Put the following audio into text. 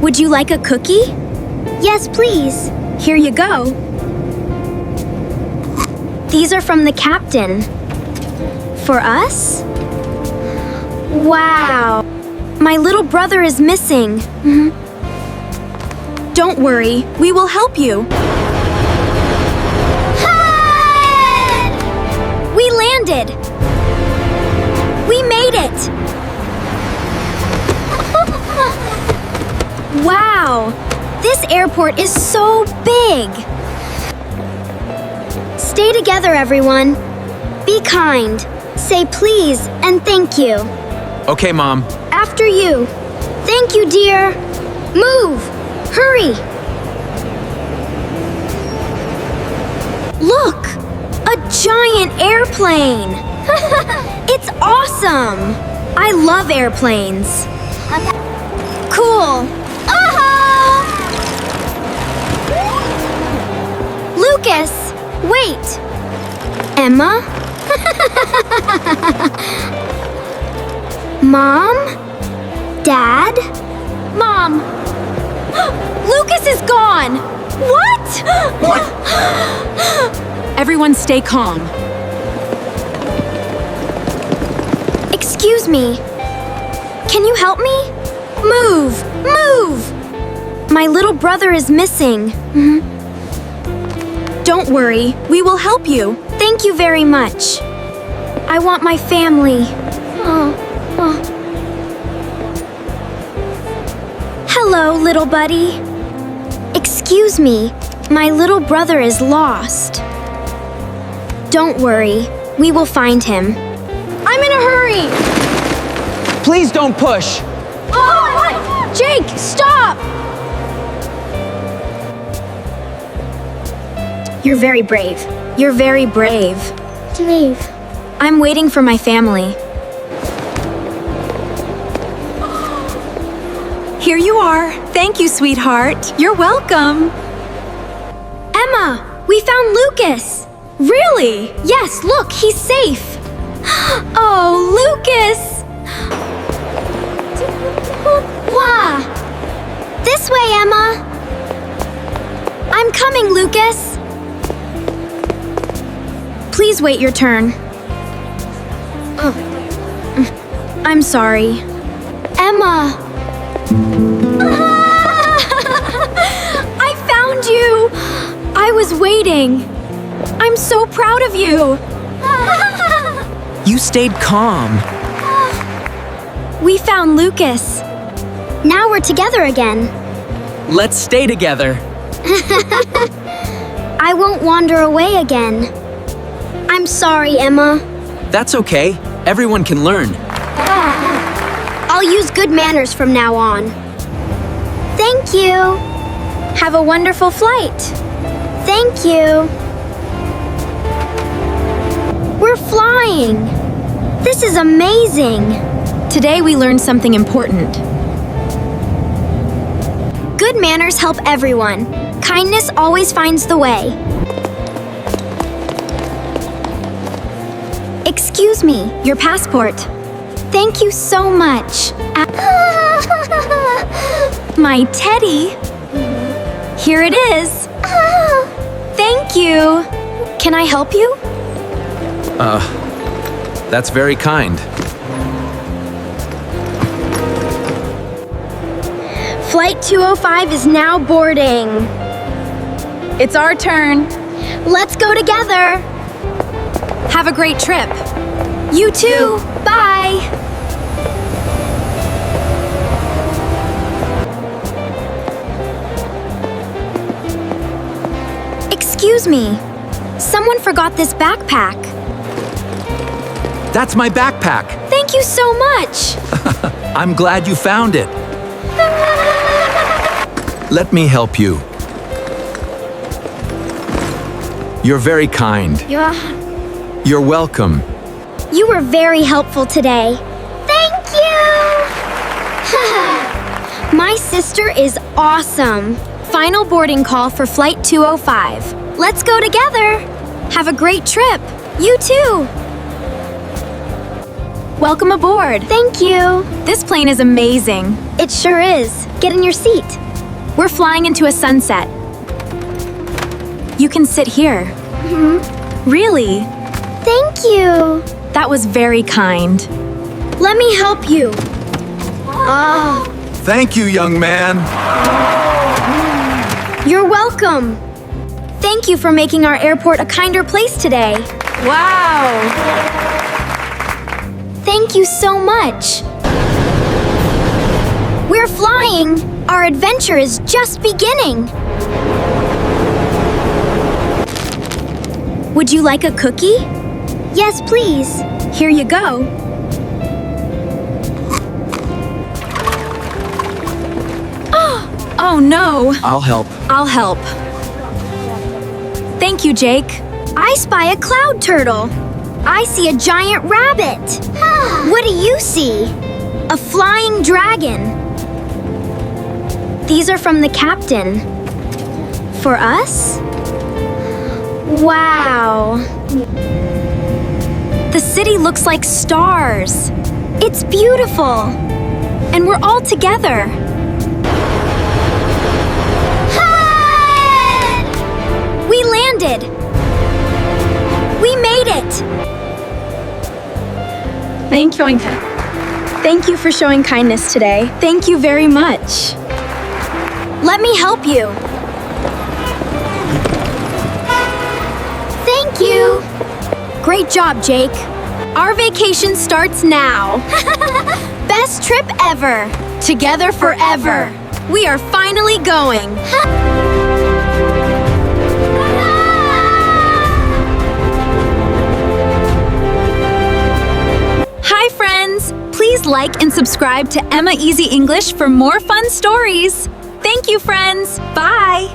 Would you like a cookie? Yes, please. Here you go. These are from the captain. For us? Wow. My little brother is missing. Don't worry, we will help you. We landed. We made it. Wow, this airport is so big. Stay together, everyone. Be kind. Say please and thank you. Okay, Mom. After you. Thank you, dear. Move. Hurry. Look, a giant airplane. It's awesome. I love airplanes. Cool. Lucas, wait. Emma? Mom? Dad? Mom! Lucas is gone! What? Everyone stay calm. Excuse me. Can you help me? Move! Move! My little brother is missing. Don't worry, we will help you. Thank you very much. I want my family. Hello, little buddy. Excuse me, my little brother is lost. Don't worry, we will find him. I'm in a hurry! Please don't push. Oh, Jake, stop! You're very brave. You're very brave. Leave. I'm waiting for my family. Here you are. Thank you, sweetheart. You're welcome. Emma, we found Lucas. Really? Yes, look, he's safe. Oh, Lucas! Wow. This way, Emma. I'm coming, Lucas. Please wait your turn. I'm sorry. Emma. I found you! I was waiting. I'm so proud of you. You stayed calm. We found Lucas. Now we're together again. Let's stay together. I won't wander away again. I'm sorry, Emma. That's okay. Everyone can learn. I'll use good manners from now on. Thank you. Have a wonderful flight. Thank you. We're flying. This is amazing. Today we learned something important. Good manners help everyone. Kindness always finds the way. Excuse me, your passport. Thank you so much. My teddy. Here it is. Thank you. Can I help you? That's very kind. Flight 205 is now boarding. It's our turn. Let's go together. Have a great trip. You too. Bye. Excuse me. Someone forgot this backpack. That's my backpack. Thank you so much. I'm glad you found it. Let me help you. You're very kind. You're welcome. You were very helpful today. Thank you! My sister is awesome. Final boarding call for Flight 205. Let's go together. Have a great trip. You too. Welcome aboard. Thank you. This plane is amazing. It sure is. Get in your seat. We're flying into a sunset. You can sit here. Really? Thank you. That was very kind. Let me help you. Oh, Thank you, young man. you're welcome. Thank you for making our airport a kinder place today. Wow! Thank you so much. We're flying. Our adventure is just beginning. Would you like a cookie? Yes, please. Here you go. Oh no! I'll help. I'll help. Thank you, Jake. I spy a cloud turtle. I see a giant rabbit. What do you see? A flying dragon. These are from the captain. For us? Wow. The city looks like stars. It's beautiful. And we're all together. We landed. We made it. Thank you for showing kindness today. Thank you very much. Let me help you. Thank you. Great job, Jake. Our vacation starts now. Best trip ever. Together forever. We are finally going. Hi, friends. Please like and subscribe to Emma Easy English for more fun stories. Thank you, friends. Bye.